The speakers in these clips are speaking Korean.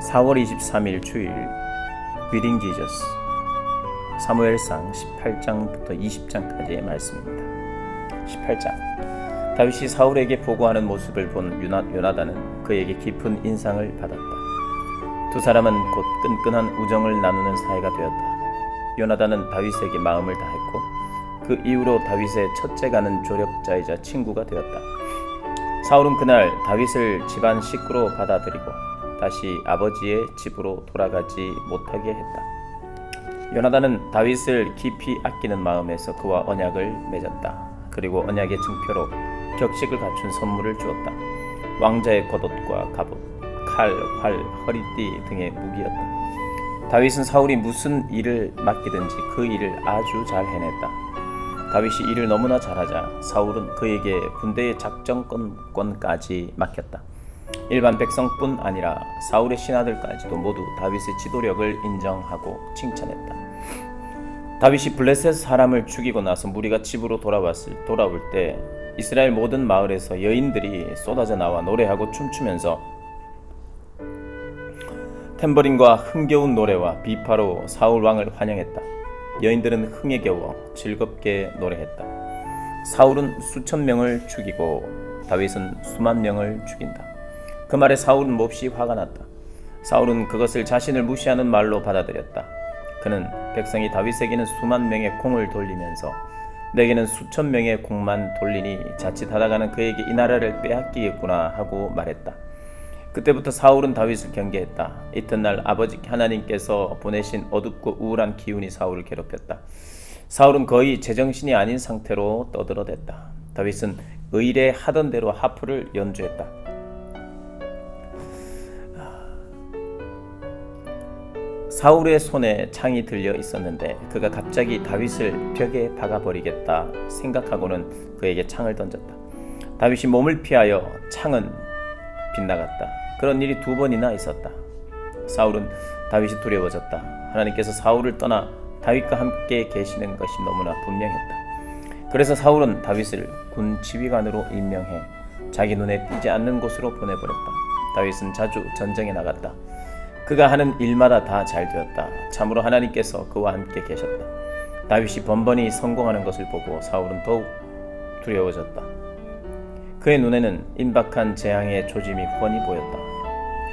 4월 23일 주일 리딩 지저스 사무엘상 18장부터 20장까지의 말씀입니다. 18장 다윗이 사울에게 보고하는 모습을 본 요나단은 그에게 깊은 인상을 받았다. 두 사람은 곧 끈끈한 우정을 나누는 사이가 되었다. 요나단은 다윗에게 마음을 다했고 그 이후로 다윗의 첫째가는 조력자이자 친구가 되었다. 사울은 그날 다윗을 집안 식구로 받아들이고 다시 아버지의 집으로 돌아가지 못하게 했다. 요나단은 다윗을 깊이 아끼는 마음에서 그와 언약을 맺었다. 그리고 언약의 증표로 격식을 갖춘 선물을 주었다. 왕자의 겉옷과 갑옷, 칼, 활, 허리띠 등의 무기였다. 다윗은 사울이 무슨 일을 맡기든지 그 일을 아주 잘 해냈다. 다윗이 일을 너무나 잘하자 사울은 그에게 군대의 작전권까지 맡겼다. 일반 백성뿐 아니라 사울의 신하들까지도 모두 다윗의 지도력을 인정하고 칭찬했다. 다윗이 블레셋 사람을 죽이고 나서 무리가 집으로 돌아올 때 이스라엘 모든 마을에서 여인들이 쏟아져 나와 노래하고 춤추면서 탬버린과 흥겨운 노래와 비파로 사울 왕을 환영했다. 여인들은 흥에 겨워 즐겁게 노래했다. 사울은 수천 명을 죽이고 다윗은 수만 명을 죽인다. 그 말에 사울은 몹시 화가 났다. 사울은 그것을 자신을 무시하는 말로 받아들였다. 그는 백성이 다윗에게는 수만 명의 공을 돌리면서 내게는 수천 명의 공만 돌리니 자칫 하다가는 그에게 이 나라를 빼앗기겠구나 하고 말했다. 그때부터 사울은 다윗을 경계했다. 이튿날 아버지 하나님께서 보내신 어둡고 우울한 기운이 사울을 괴롭혔다. 사울은 거의 제정신이 아닌 상태로 떠들어댔다. 다윗은 의례하던 대로 하프를 연주했다. 사울의 손에 창이 들려 있었는데 그가 갑자기 다윗을 벽에 박아버리겠다 생각하고는 그에게 창을 던졌다. 다윗이 몸을 피하여 창은 빗나갔다. 그런 일이 2번이나 있었다. 사울은 다윗이 두려워졌다. 하나님께서 사울을 떠나 다윗과 함께 계시는 것이 너무나 분명했다. 그래서 사울은 다윗을 군 지휘관으로 임명해 자기 눈에 띄지 않는 곳으로 보내버렸다. 다윗은 자주 전쟁에 나갔다. 그가 하는 일마다 다 잘 되었다. 참으로 하나님께서 그와 함께 계셨다. 다윗이 번번이 성공하는 것을 보고 사울은 더욱 두려워졌다. 그의 눈에는 임박한 재앙의 조짐이 훤히 보였다.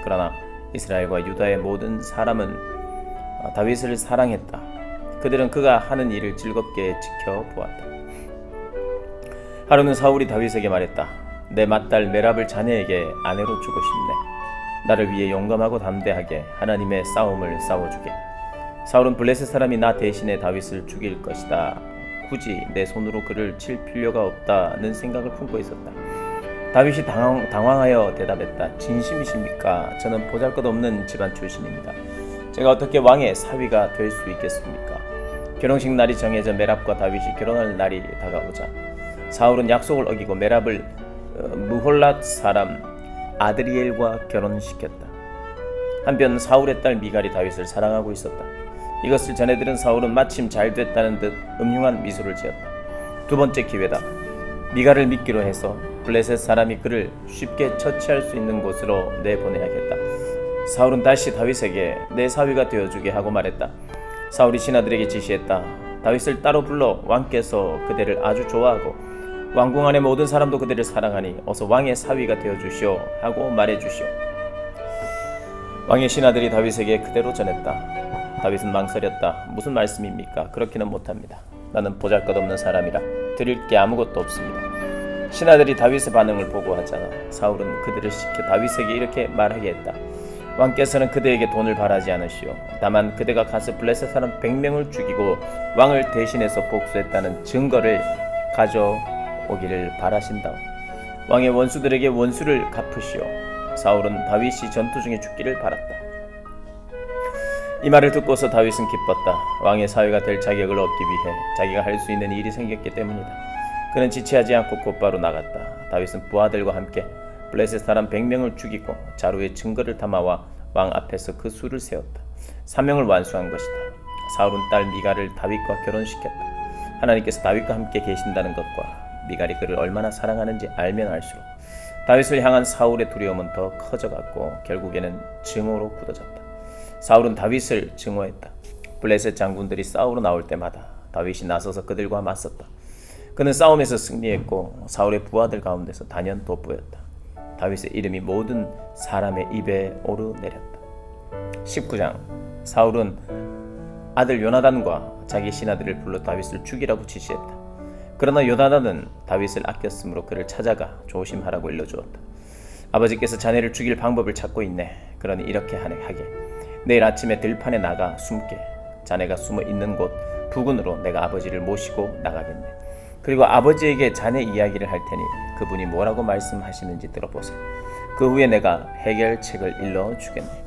그러나 이스라엘과 유다의 모든 사람은 다윗을 사랑했다. 그들은 그가 하는 일을 즐겁게 지켜보았다. 하루는 사울이 다윗에게 말했다. 내 맏딸 메랍을 자네에게 아내로 주고 싶네. 나를 위해 용감하고 담대하게 하나님의 싸움을 싸워주게. 사울은 블레셋 사람이 나 대신에 다윗을 죽일 것이다. 굳이 내 손으로 그를 칠 필요가 없다는 생각을 품고 있었다. 다윗이 당황하여 대답했다. 진심이십니까? 저는 보잘것없는 집안 출신입니다. 제가 어떻게 왕의 사위가 될 수 있겠습니까? 결혼식 날이 정해져 메랍과 다윗이 결혼할 날이 다가오자 사울은 약속을 어기고 메랍을 무홀랏 사람 아드리엘과 결혼시켰다. 한편 사울의 딸 미갈이 다윗을 사랑하고 있었다. 이것을 전해들은 사울은 마침 잘 됐다는 듯 음흉한 미소를 지었다. 2번째 기회다. 미갈을 믿기로 해서 블레셋 사람이 그를 쉽게 처치할 수 있는 곳으로 내보내야겠다. 사울은 다시 다윗에게 내 사위가 되어주게 하고 말했다. 사울이 신하들에게 지시했다. 다윗을 따로 불러 왕께서 그대를 아주 좋아하고 왕궁 안의 모든 사람도 그대를 사랑하니 어서 왕의 사위가 되어주시오 하고 말해주시오. 왕의 신하들이 다윗에게 그대로 전했다. 다윗은 망설였다. 무슨 말씀입니까? 그렇게는 못합니다. 나는 보잘것없는 사람이라 드릴 게 아무것도 없습니다. 신하들이 다윗의 반응을 보고하자 사울은 그들을 시켜 다윗에게 이렇게 말하게 했다. 왕께서는 그대에게 돈을 바라지 않으시오. 다만 그대가 가서 블레셋 사람 100명을 죽이고 왕을 대신해서 복수했다는 증거를 가져오기를 바라신다. 왕의 원수들에게 원수를 갚으시오. 사울은 다윗이 전투 중에 죽기를 바랐다. 이 말을 듣고서 다윗은 기뻤다. 왕의 사위가 될 자격을 얻기 위해 자기가 할 수 있는 일이 생겼기 때문이다. 그는 지체하지 않고 곧바로 나갔다. 다윗은 부하들과 함께 블레셋 사람 100명을 죽이고 자루에 증거를 담아와 왕 앞에서 그 수를 세웠다. 사명을 완수한 것이다. 사울은 딸 미갈을 다윗과 결혼시켰다. 하나님께서 다윗과 함께 계신다는 것과 미갈이 그를 얼마나 사랑하는지 알면 알수록 다윗을 향한 사울의 두려움은 더 커져갔고 결국에는 증오로 굳어졌다. 사울은 다윗을 증오했다. 블레셋 장군들이 싸우러 나올 때마다 다윗이 나서서 그들과 맞섰다. 그는 싸움에서 승리했고 사울의 부하들 가운데서 단연 돋보였다. 다윗의 이름이 모든 사람의 입에 오르내렸다. 19장. 사울은 아들 요나단과 자기 신하들을 불러 다윗을 죽이라고 지시했다. 그러나 요나단은 다윗을 아꼈으므로 그를 찾아가 조심하라고 일러주었다. 아버지께서 자네를 죽일 방법을 찾고 있네. 그러니 이렇게 하게. 내일 아침에 들판에 나가 숨게. 자네가 숨어 있는 곳 부근으로 내가 아버지를 모시고 나가겠네. 그리고 아버지에게 자네 이야기를 할 테니 그분이 뭐라고 말씀하시는지 들어보세요. 그 후에 내가 해결책을 일러주겠네.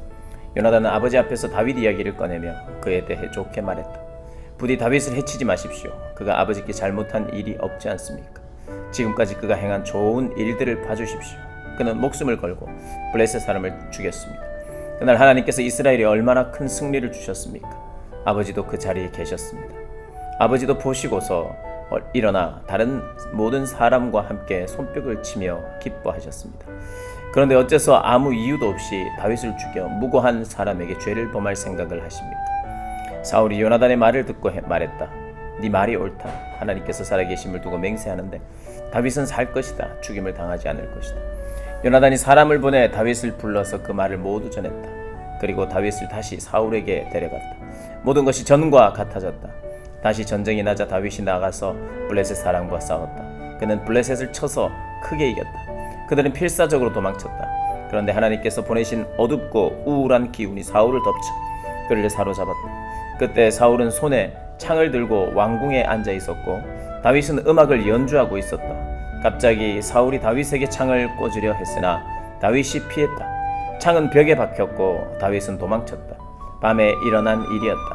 요나단은 아버지 앞에서 다윗 이야기를 꺼내며 그에 대해 좋게 말했다. 부디 다윗을 해치지 마십시오. 그가 아버지께 잘못한 일이 없지 않습니까? 지금까지 그가 행한 좋은 일들을 봐주십시오. 그는 목숨을 걸고 블레셋 사람을 죽였습니다. 그날 하나님께서 이스라엘에 얼마나 큰 승리를 주셨습니까? 아버지도 그 자리에 계셨습니다. 아버지도 보시고서 일어나 다른 모든 사람과 함께 손뼉을 치며 기뻐하셨습니다. 그런데 어째서 아무 이유도 없이 다윗을 죽여 무고한 사람에게 죄를 범할 생각을 하십니까? 사울이 요나단의 말을 듣고 말했다. 네 말이 옳다. 하나님께서 살아계심을 두고 맹세하는데 다윗은 살 것이다. 죽임을 당하지 않을 것이다. 요나단이 사람을 보내 다윗을 불러서 그 말을 모두 전했다. 그리고 다윗을 다시 사울에게 데려갔다. 모든 것이 전과 같아졌다. 다시 전쟁이 나자 다윗이 나가서 블레셋 사람과 싸웠다. 그는 블레셋을 쳐서 크게 이겼다. 그들은 필사적으로 도망쳤다. 그런데 하나님께서 보내신 어둡고 우울한 기운이 사울을 덮쳐 그를 사로잡았다. 그때 사울은 손에 창을 들고 왕궁에 앉아 있었고 다윗은 음악을 연주하고 있었다. 갑자기 사울이 다윗에게 창을 꽂으려 했으나 다윗이 피했다. 창은 벽에 박혔고 다윗은 도망쳤다. 밤에 일어난 일이었다.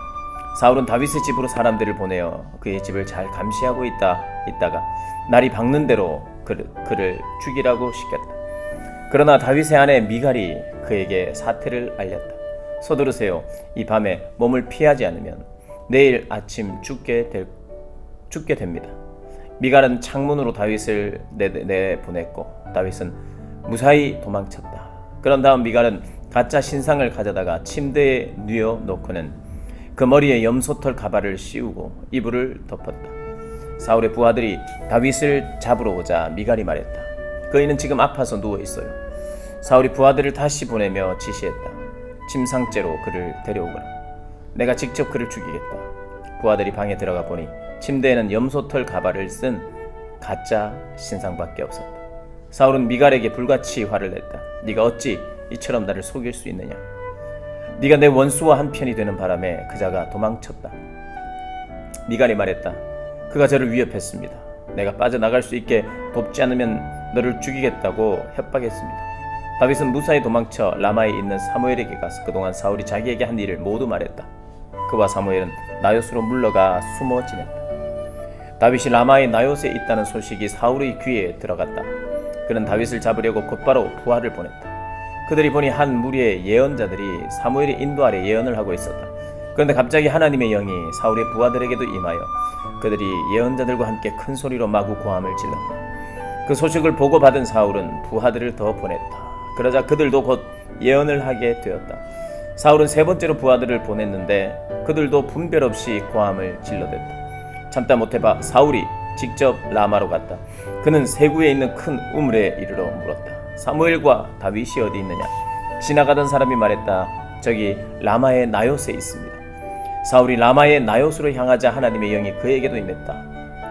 사울은 다윗의 집으로 사람들을 보내어 그의 집을 잘 감시하고 있다가 날이 밝는 대로 그를 죽이라고 시켰다. 그러나 다윗의 아내 미갈이 그에게 사태를 알렸다. 서두르세요. 이 밤에 몸을 피하지 않으면 내일 아침 죽게 됩니다. 미갈은 창문으로 다윗을 내보냈고 다윗은 무사히 도망쳤다. 그런 다음 미갈은 가짜 신상을 가져다가 침대에 뉘어 놓고는 그 머리에 염소털 가발을 씌우고 이불을 덮었다. 사울의 부하들이 다윗을 잡으러 오자 미갈이 말했다. 그이는 지금 아파서 누워 있어요. 사울이 부하들을 다시 보내며 지시했다. 침상째로 그를 데려오거라. 내가 직접 그를 죽이겠다. 부하들이 방에 들어가 보니 침대에는 염소털 가발을 쓴 가짜 신상밖에 없었다. 사울은 미갈에게 불같이 화를 냈다. 네가 어찌 이처럼 나를 속일 수 있느냐? 네가 내 원수와 한편이 되는 바람에 그자가 도망쳤다. 미갈이 말했다. 그가 저를 위협했습니다. 내가 빠져나갈 수 있게 돕지 않으면 너를 죽이겠다고 협박했습니다. 다윗은 무사히 도망쳐 라마에 있는 사무엘에게 가서 그동안 사울이 자기에게 한 일을 모두 말했다. 그와 사무엘은 나요스로 물러가 숨어 지냈다. 다윗이 라마의 나요스에 있다는 소식이 사울의 귀에 들어갔다. 그는 다윗을 잡으려고 곧바로 부하를 보냈다. 그들이 보니 한 무리의 예언자들이 사무엘의 인도 아래 예언을 하고 있었다. 그런데 갑자기 하나님의 영이 사울의 부하들에게도 임하여 그들이 예언자들과 함께 큰 소리로 마구 고함을 질렀다. 그 소식을 보고받은 사울은 부하들을 더 보냈다. 그러자 그들도 곧 예언을 하게 되었다. 사울은 세 번째로 부하들을 보냈는데 그들도 분별 없이 고함을 질러댔다. 참다 못해 사울이 직접 라마로 갔다. 그는 세구에 있는 큰 우물에 이르러 물었다. 사무엘과 다윗이 어디 있느냐? 지나가던 사람이 말했다. 저기 라마의 나요스에 있습니다. 사울이 라마의 나요스로 향하자 하나님의 영이 그에게도 임했다.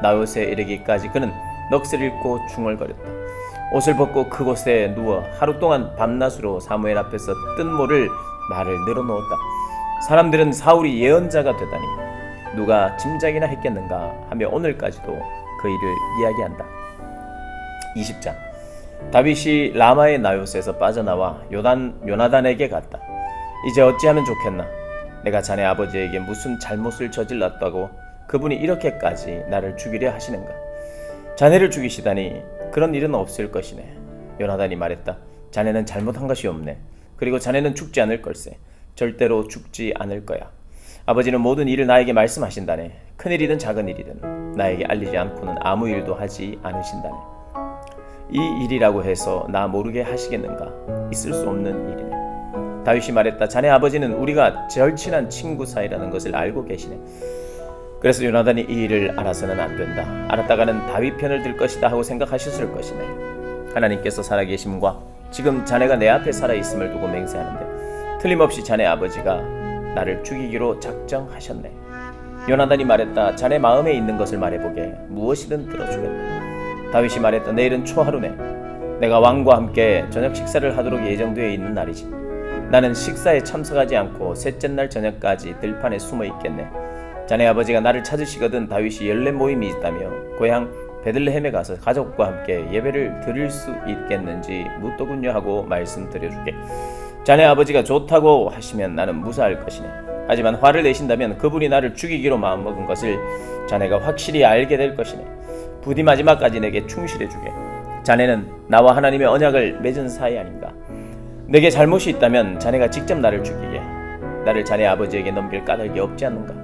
나요스에 이르기까지 그는 넋을 잃고 중얼거렸다. 옷을 벗고 그곳에 누워 하루 동안 밤낮으로 사무엘 앞에서 뜬 모를 말을 늘어놓았다. 사람들은 사울이 예언자가 되다니 누가 짐작이나 했겠는가 하며 오늘까지도 그 일을 이야기한다. 20장. 다윗이 라마의 나요스에서 빠져나와 요나단에게 갔다. 이제 어찌하면 좋겠나? 내가 자네 아버지에게 무슨 잘못을 저질렀다고 그분이 이렇게까지 나를 죽이려 하시는가? 자네를 죽이시다니 그런 일은 없을 것이네. 요나단이 말했다. 자네는 잘못한 것이 없네. 그리고 자네는 죽지 않을 걸세. 절대로 죽지 않을 거야. 아버지는 모든 일을 나에게 말씀하신다네. 큰일이든 작은 일이든 나에게 알리지 않고는 아무 일도 하지 않으신다네. 이 일이라고 해서 나 모르게 하시겠는가? 있을 수 없는 일이네. 다윗이 말했다. 자네 아버지는 우리가 절친한 친구 사이라는 것을 알고 계시네. 그래서 요나단이 이 일을 알아서는 안 된다. 알았다가는 다윗 편을 들 것이다 하고 생각하셨을 것이네. 하나님께서 살아계심과 지금 자네가 내 앞에 살아있음을 두고 맹세하는데 틀림없이 자네 아버지가 나를 죽이기로 작정하셨네. 요나단이 말했다. 자네 마음에 있는 것을 말해보게. 무엇이든 들어주겠네. 다윗이 말했다. 내일은 초하루네. 내가 왕과 함께 저녁 식사를 하도록 예정되어 있는 날이지. 나는 식사에 참석하지 않고 셋째 날 저녁까지 들판에 숨어 있겠네. 자네 아버지가 나를 찾으시거든 다윗이 연례 모임이 있다며 고향 베들레헴에 가서 가족과 함께 예배를 드릴 수 있겠는지 묻더군요 하고 말씀드려주게. 자네 아버지가 좋다고 하시면 나는 무사할 것이네. 하지만 화를 내신다면 그분이 나를 죽이기로 마음먹은 것을 자네가 확실히 알게 될 것이네. 부디 마지막까지 내게 충실해주게. 자네는 나와 하나님의 언약을 맺은 사이 아닌가. 내게 잘못이 있다면 자네가 직접 나를 죽이게. 나를 자네 아버지에게 넘길 까닭이 없지 않는가.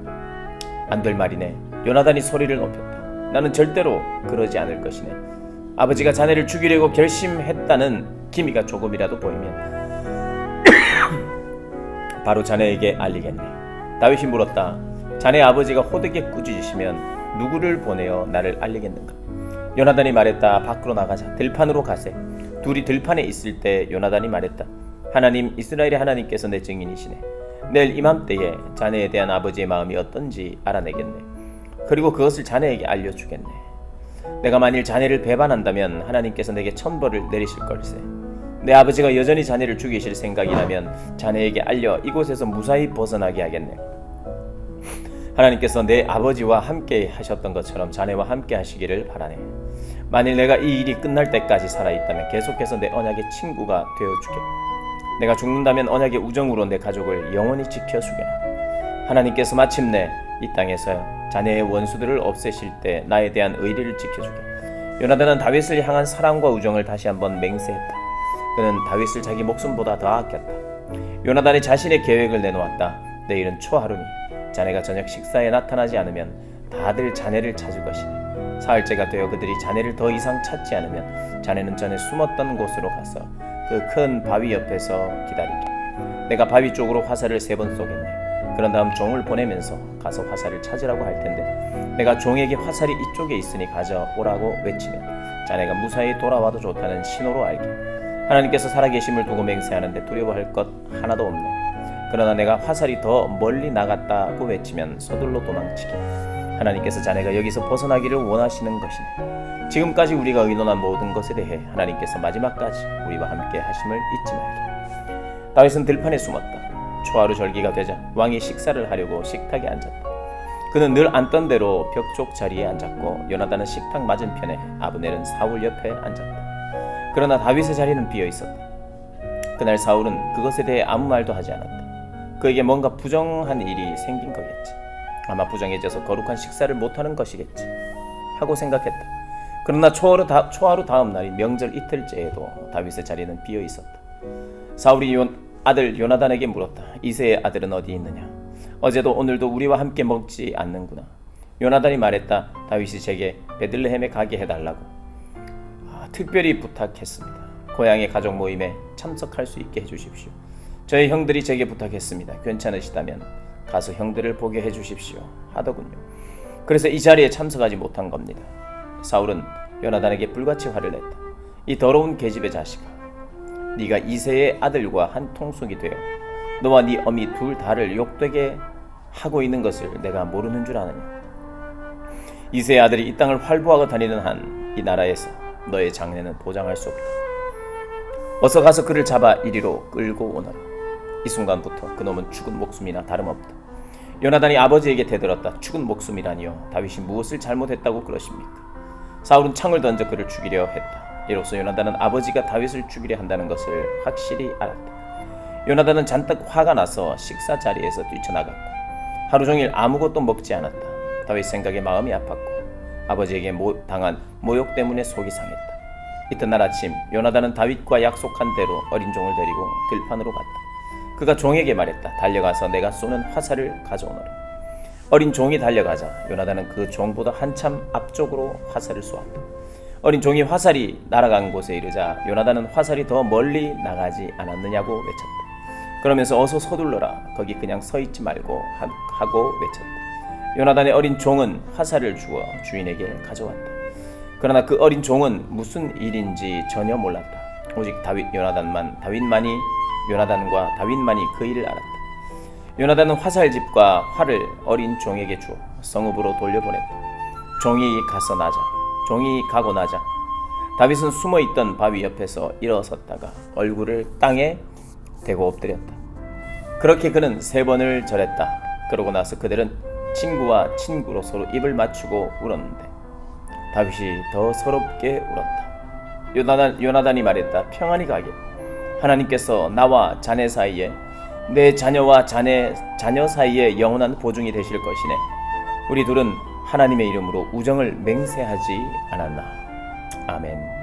안 될 말이네. 요나단이 소리를 높였다. 나는 절대로 그러지 않을 것이네. 아버지가 자네를 죽이려고 결심했다는 기미가 조금이라도 보이면 바로 자네에게 알리겠네. 다윗이 물었다. 자네 아버지가 호되게 꾸짖으시면 누구를 보내어 나를 알리겠는가? 요나단이 말했다. 밖으로 나가자. 들판으로 가세. 둘이 들판에 있을 때 요나단이 말했다. 하나님, 이스라엘의 하나님께서 내 증인이시네. 내일 이맘때에 자네에 대한 아버지의 마음이 어떤지 알아내겠네. 그리고 그것을 자네에게 알려주겠네. 내가 만일 자네를 배반한다면 하나님께서 내게 천벌을 내리실 걸세. 내 아버지가 여전히 자네를 죽이실 생각이라면 자네에게 알려 이곳에서 무사히 벗어나게 하겠네. 하나님께서 내 아버지와 함께 하셨던 것처럼 자네와 함께 하시기를 바라네. 만일 내가 이 일이 끝날 때까지 살아있다면 계속해서 내 언약의 친구가 되어주게. 내가 죽는다면 언약의 우정으로 내 가족을 영원히 지켜주게나. 하나님께서 마침내 이 땅에서 자네의 원수들을 없애실 때 나에 대한 의리를 지켜주게. 요나단은 다윗을 향한 사랑과 우정을 다시 한번 맹세했다. 그는 다윗을 자기 목숨보다 더 아꼈다. 요나단이 자신의 계획을 내놓았다. 내일은 초하루니 자네가 저녁 식사에 나타나지 않으면 다들 자네를 찾을 것이니 사흘째가 되어 그들이 자네를 더 이상 찾지 않으면 자네는 전에 숨었던 곳으로 가서 그 큰 바위 옆에서 기다리게. 내가 바위 쪽으로 화살을 3번 쏘겠네. 그런 다음 종을 보내면서 가서 화살을 찾으라고 할 텐데 내가 종에게 화살이 이쪽에 있으니 가져오라고 외치면 자네가 무사히 돌아와도 좋다는 신호로 알게. 하나님께서 살아계심을 두고 맹세하는데 두려워할 것 하나도 없네. 그러나 내가 화살이 더 멀리 나갔다고 외치면 서둘러 도망치게. 하나님께서 자네가 여기서 벗어나기를 원하시는 것이네. 지금까지 우리가 의논한 모든 것에 대해 하나님께서 마지막까지 우리와 함께 하심을 잊지 말게. 다윗은 들판에 숨었다. 초하루 절기가 되자 왕이 식사를 하려고 식탁에 앉았다. 그는 늘 앉던 대로 벽 쪽 자리에 앉았고 요나단은 식탁 맞은편에, 아브넬은 사울 옆에 앉았다. 그러나 다윗의 자리는 비어 있었다. 그날 사울은 그것에 대해 아무 말도 하지 않았다. 그에게 뭔가 부정한 일이 생긴 거겠지. 아마 부정해져서 거룩한 식사를 못하는 것이겠지 하고 생각했다. 그러나 초하루 다음 날인 명절 이틀째에도 다윗의 자리는 비어 있었다. 사울이 아들 요나단에게 물었다. 이새의 아들은 어디 있느냐? 어제도 오늘도 우리와 함께 먹지 않는구나. 요나단이 말했다. 다윗이 제게 베들레헴에 가게 해달라고 특별히 부탁했습니다. 고향의 가족 모임에 참석할 수 있게 해주십시오. 저희 형들이 제게 부탁했습니다. 괜찮으시다면 가서 형들을 보게 해주십시오 하더군요. 그래서 이 자리에 참석하지 못한 겁니다. 사울은 요나단에게 불같이 화를 냈다. 이 더러운 계집의 자식아, 네가 이새의 아들과 한 통속이 되어 너와 네 어미 둘 다를 욕되게 하고 있는 것을 내가 모르는 줄 아느냐? 이새의 아들이 이 땅을 활보하고 다니는 한 이 나라에서 너의 장래는 보장할 수 없다. 어서 가서 그를 잡아 이리로 끌고 오너라. 이 순간부터 그놈은 죽은 목숨이나 다름없다. 요나단이 아버지에게 대들었다. 죽은 목숨이라니요. 다윗이 무엇을 잘못했다고 그러십니까? 사울은 창을 던져 그를 죽이려 했다. 이로써 요나단은 아버지가 다윗을 죽이려 한다는 것을 확실히 알았다. 요나단은 잔뜩 화가 나서 식사 자리에서 뛰쳐나갔고 하루 종일 아무것도 먹지 않았다. 다윗 생각에 마음이 아팠고 아버지에게 당한 모욕 때문에 속이 상했다. 이튿날 아침 요나단은 다윗과 약속한 대로 어린 종을 데리고 들판으로 갔다. 그가 종에게 말했다. 달려가서 내가 쏘는 화살을 가져오너라. 어린 종이 달려가자 요나단은 그 종보다 한참 앞쪽으로 화살을 쏘았다. 어린 종이 화살이 날아간 곳에 이르자 요나단은 화살이 더 멀리 나가지 않았느냐고 외쳤다. 그러면서 어서 서둘러라, 거기 그냥 서 있지 말고 하고 외쳤다. 요나단의 어린 종은 화살을 주어 주인에게 가져왔다. 그러나 그 어린 종은 무슨 일인지 전혀 몰랐다. 오직 요나단과 다윗만이 그 일을 알았다. 요나단은 화살집과 활을 어린 종에게 주어 성읍으로 돌려보냈다. 종이 가고 나자 다윗은 숨어있던 바위 옆에서 일어섰다가 얼굴을 땅에 대고 엎드렸다. 그렇게 그는 3번을 절했다. 그러고 나서 그들은 친구와 친구로 서로 입을 맞추고 울었는데 다윗이 더 서럽게 울었다. 요나단이 말했다. 평안히 가게. 하나님께서 나와 자네 사이에, 내 자녀와 자녀 사이에 영원한 보증이 되실 것이네. 우리 둘은 하나님의 이름으로 우정을 맹세하지 않았나. 아멘.